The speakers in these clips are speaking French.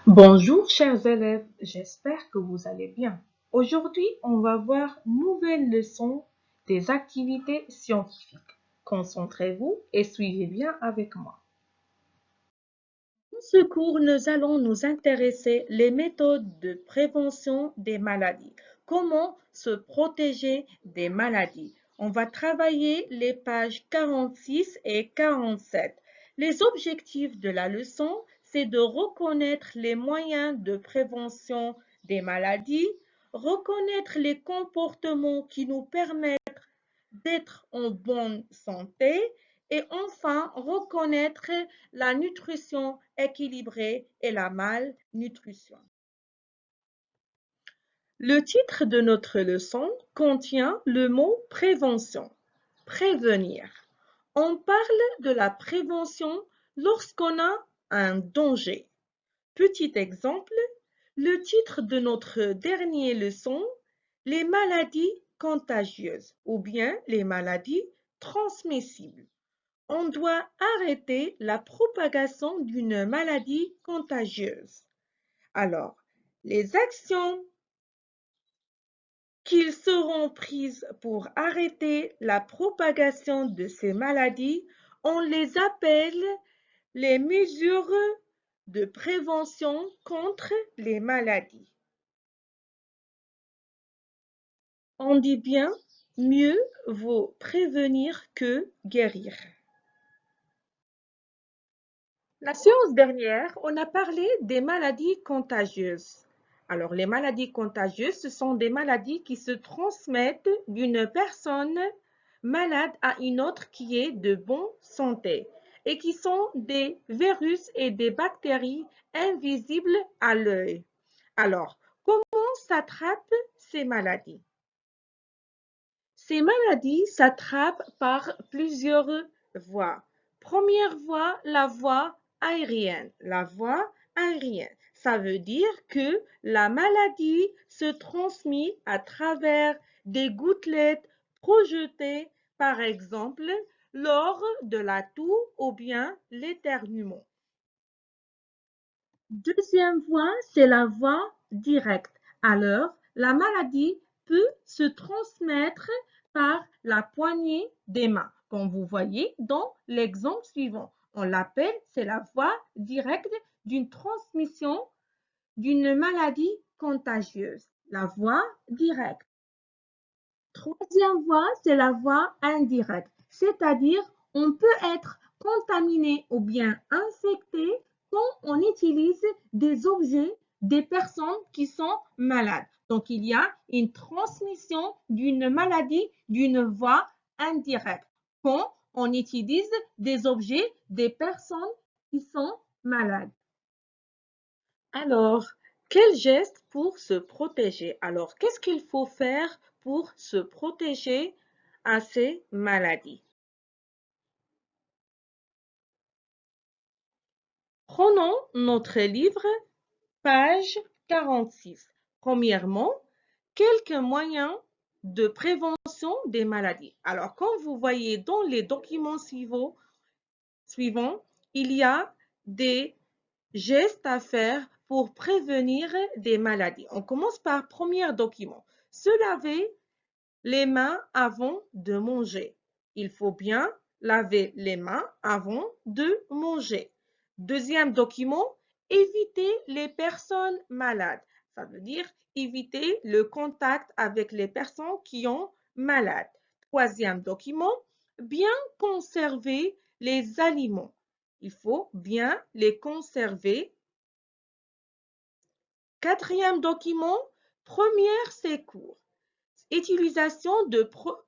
Bonjour chers élèves, j'espère que vous allez bien. Aujourd'hui, on va voir une nouvelle leçon des activités scientifiques. Concentrez-vous et suivez bien avec moi. Dans ce cours, nous allons nous intéresser les méthodes de prévention des maladies. Comment se protéger des maladies. On va travailler les pages 46 et 47. Les objectifs de la leçon, c'est de reconnaître les moyens de prévention des maladies, reconnaître les comportements qui nous permettent d'être en bonne santé et enfin reconnaître la nutrition équilibrée et la malnutrition. Le titre de notre leçon contient le mot prévention. Prévenir. On parle de la prévention lorsqu'on a un danger. Petit exemple, le titre de notre dernière leçon, les maladies contagieuses ou bien les maladies transmissibles. On doit arrêter la propagation d'une maladie contagieuse. Alors, les actions qui seront prises pour arrêter la propagation de ces maladies, on les appelle les mesures de prévention contre les maladies. On dit bien, mieux vaut prévenir que guérir. La séance dernière, on a parlé des maladies contagieuses. Alors, les maladies contagieuses, ce sont des maladies qui se transmettent d'une personne malade à une autre qui est de bonne santé et qui sont des virus et des bactéries invisibles à l'œil. Alors, comment s'attrapent ces maladies? Ces maladies s'attrapent par plusieurs voies. Première voie, la voie aérienne. La voie aérienne, ça veut dire que la maladie se transmet à travers des gouttelettes projetées, par exemple, lors de la toux ou bien l'éternuement. Deuxième voie, c'est la voie directe. Alors, la maladie peut se transmettre par la poignée des mains, comme vous voyez dans l'exemple suivant. On l'appelle, c'est la voie directe d'une transmission d'une maladie contagieuse. La voie directe. Troisième voie, c'est la voie indirecte, c'est-à-dire on peut être contaminé ou bien infecté quand on utilise des objets des personnes qui sont malades. Donc, il y a une transmission d'une maladie d'une voie indirecte quand on utilise des objets des personnes qui sont malades. Alors, quel geste pour se protéger? Alors, qu'est-ce qu'il faut faire pour se protéger à ces maladies? Prenons notre livre, page 46. Premièrement, quelques moyens de prévention des maladies. Alors, comme vous voyez dans les documents suivants, il y a des gestes à faire pour prévenir des maladies. On commence par le premier document. Se laver les mains avant de manger. Il faut bien laver les mains avant de manger. Deuxième document, éviter les personnes malades. Ça veut dire éviter le contact avec les personnes qui ont malade. Troisième document, bien conserver les aliments. Il faut bien les conserver. Quatrième document, première secours. Utilisation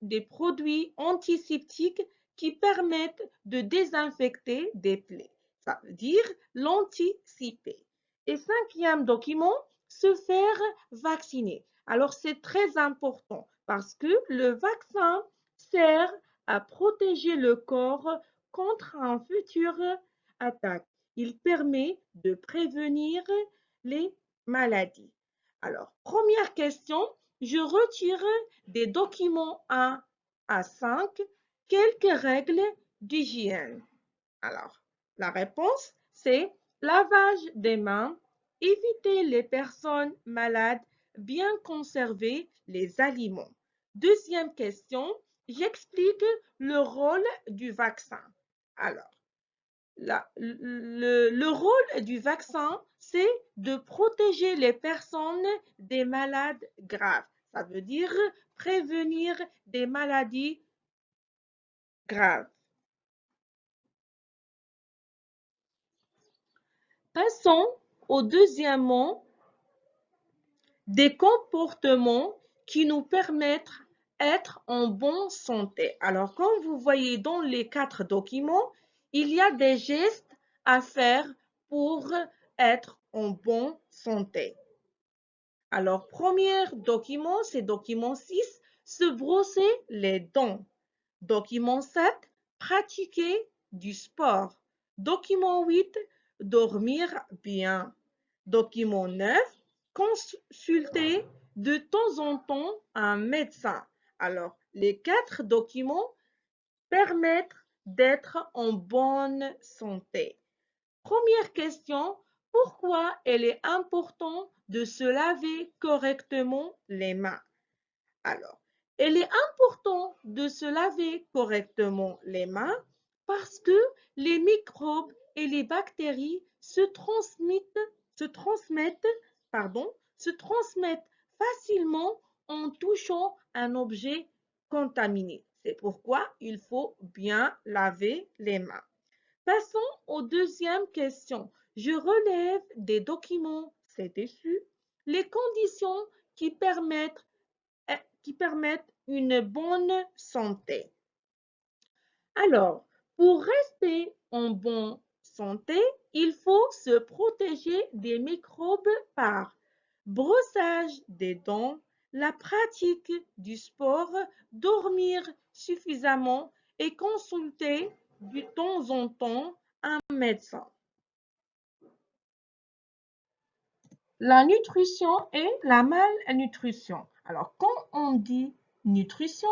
des produits antiseptiques qui permettent de désinfecter des plaies. Ça veut dire l'anticiper. Et cinquième document, se faire vacciner. Alors, c'est très important parce que le vaccin sert à protéger le corps contre une future attaque. Il permet de prévenir les maladies. Alors, première question, je retire des documents 1 à 5 quelques règles d'hygiène. Alors, la réponse, c'est lavage des mains, éviter les personnes malades, bien conserver les aliments. Deuxième question, j'explique le rôle du vaccin. Alors, le rôle du vaccin, c'est de protéger les personnes des malades graves. Ça veut dire prévenir des maladies graves. Passons au deuxième mot, des comportements qui nous permettent d'être en bonne santé. Alors, comme vous voyez dans les 4 documents, il y a des gestes à faire pour être en bonne santé. Alors, premier document, c'est document 6, se brosser les dents. Document 7, pratiquer du sport. Document 8, dormir bien. Document 9, consulter de temps en temps un médecin. Alors, les 4 documents permettent d'être en bonne santé. Première question, pourquoi il est important de se laver correctement les mains? Alors, il est important de se laver correctement les mains parce que les microbes et les bactéries se transmettent facilement en touchant un objet contaminé. C'est pourquoi il faut bien laver les mains. Passons aux deuxième question. Je relève des documents ci-dessus les conditions qui permettent une bonne santé. Alors, pour rester en bonne santé, il faut se protéger des microbes par brossage des dents, la pratique du sport, dormir suffisamment et consulter de temps en temps un médecin. La nutrition et la malnutrition. Alors, quand on dit nutrition,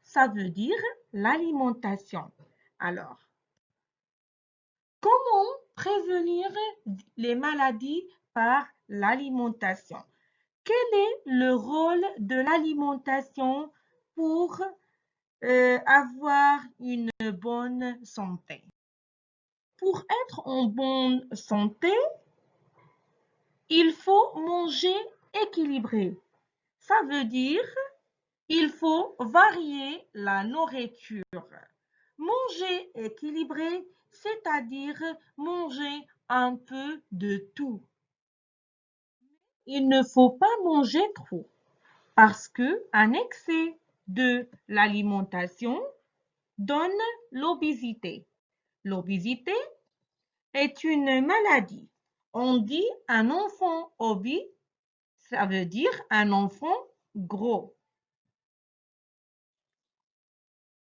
ça veut dire l'alimentation. Alors, comment prévenir les maladies par l'alimentation? Quel est le rôle de l'alimentation pour avoir une bonne santé? Pour être en bonne santé, il faut manger équilibré. Ça veut dire il faut varier la nourriture. Manger équilibré, c'est-à-dire manger un peu de tout. Il ne faut pas manger trop parce qu'un excès de l'alimentation donne l'obésité. L'obésité est une maladie. On dit un enfant obèse, ça veut dire un enfant gros.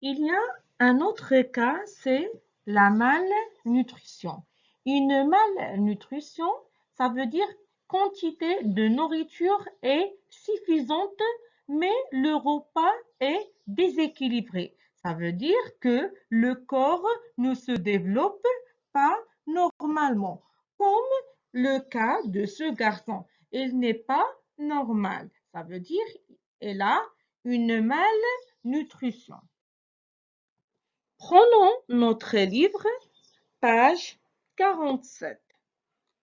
Il y a un autre cas, c'est la malnutrition. Une malnutrition, ça veut dire quantité de nourriture est suffisante, mais le repas est déséquilibré. Ça veut dire que le corps ne se développe pas normalement, comme le cas de ce garçon. Il n'est pas normal. Ça veut dire qu'il a une malnutrition. Prenons notre livre, page 47.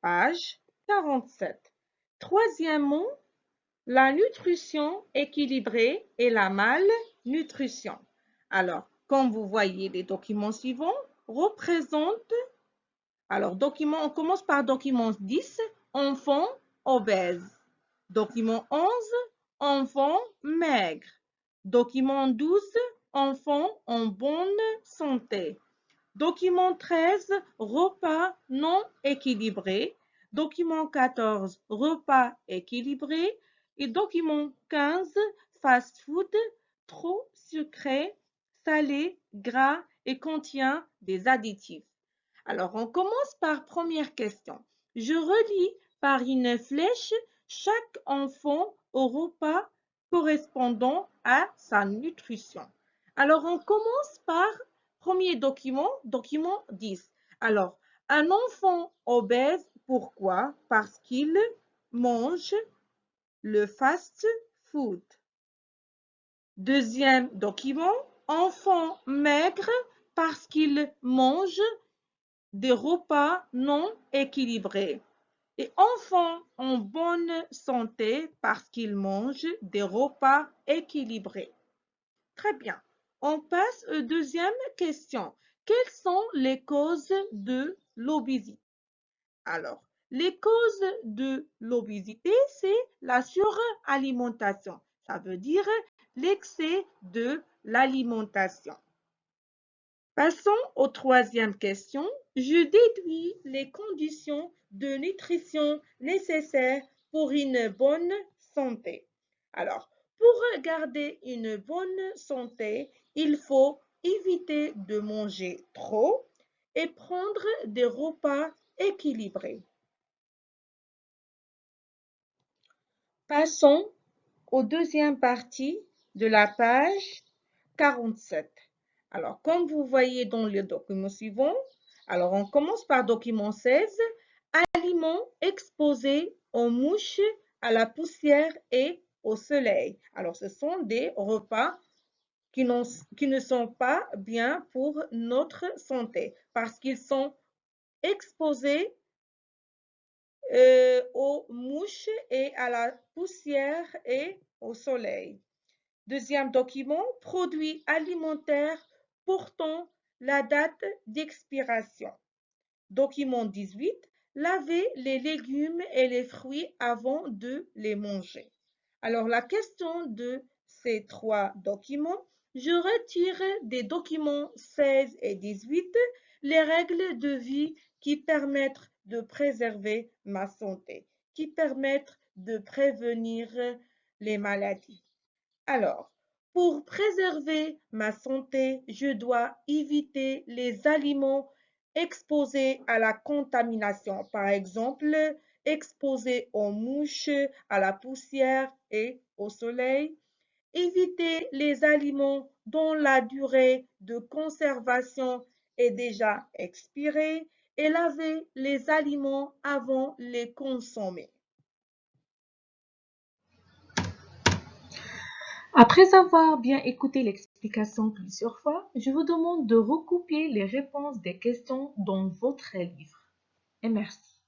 Page 47. Troisièmement, la nutrition équilibrée et la malnutrition. Alors, comme vous voyez, les documents suivants représentent. Alors, on commence par document 10, enfants obèses. Document 11, enfants maigres. Document 12, enfants en bonne santé. Document 13, repas non équilibrés. Document 14, repas équilibrés. Et document 15, fast-food, trop sucré, salé, gras et contient des additifs. Alors, on commence par première question. Je relis par une flèche chaque enfant au repas correspondant à sa nutrition. Alors, on commence par premier document, document 10. Alors, un enfant obèse Pourquoi? Parce qu'ils mangent le fast-food. Deuxième document, enfants maigres parce qu'ils mangent des repas non équilibrés. Et enfants en bonne santé parce qu'ils mangent des repas équilibrés. Très bien. On passe aux deuxième question. Quelles sont les causes de l'obésité? Alors, les causes de l'obésité, c'est la suralimentation. Ça veut dire l'excès de l'alimentation. Passons aux troisième question. Je déduis les conditions de nutrition nécessaires pour une bonne santé. Alors, pour garder une bonne santé, il faut éviter de manger trop et prendre des repas équilibrés. Passons aux deuxième partie de la page 47. Alors, comme vous voyez dans le document suivant, alors on commence par document 16, aliments exposés aux mouches, à la poussière et au soleil. Alors, ce sont des repas qui ne sont pas bien pour notre santé parce qu'ils sont exposés aux mouches et à la poussière et au soleil. Deuxième document, produits alimentaires portant la date d'expiration. Document 18, laver les légumes et les fruits avant de les manger. Alors, la question de ces trois documents, je retire des documents 16 et 18 les règles de vie qui permettent de préserver ma santé, qui permettent de prévenir les maladies. Alors, pour préserver ma santé, je dois éviter les aliments exposés à la contamination, par exemple, exposés aux mouches, à la poussière et au soleil. Éviter les aliments dont la durée de conservation est déjà expirée et laver les aliments avant de les consommer. Après avoir bien écouté l'explication plusieurs fois, je vous demande de recopier les réponses des questions dans votre livre. Et merci.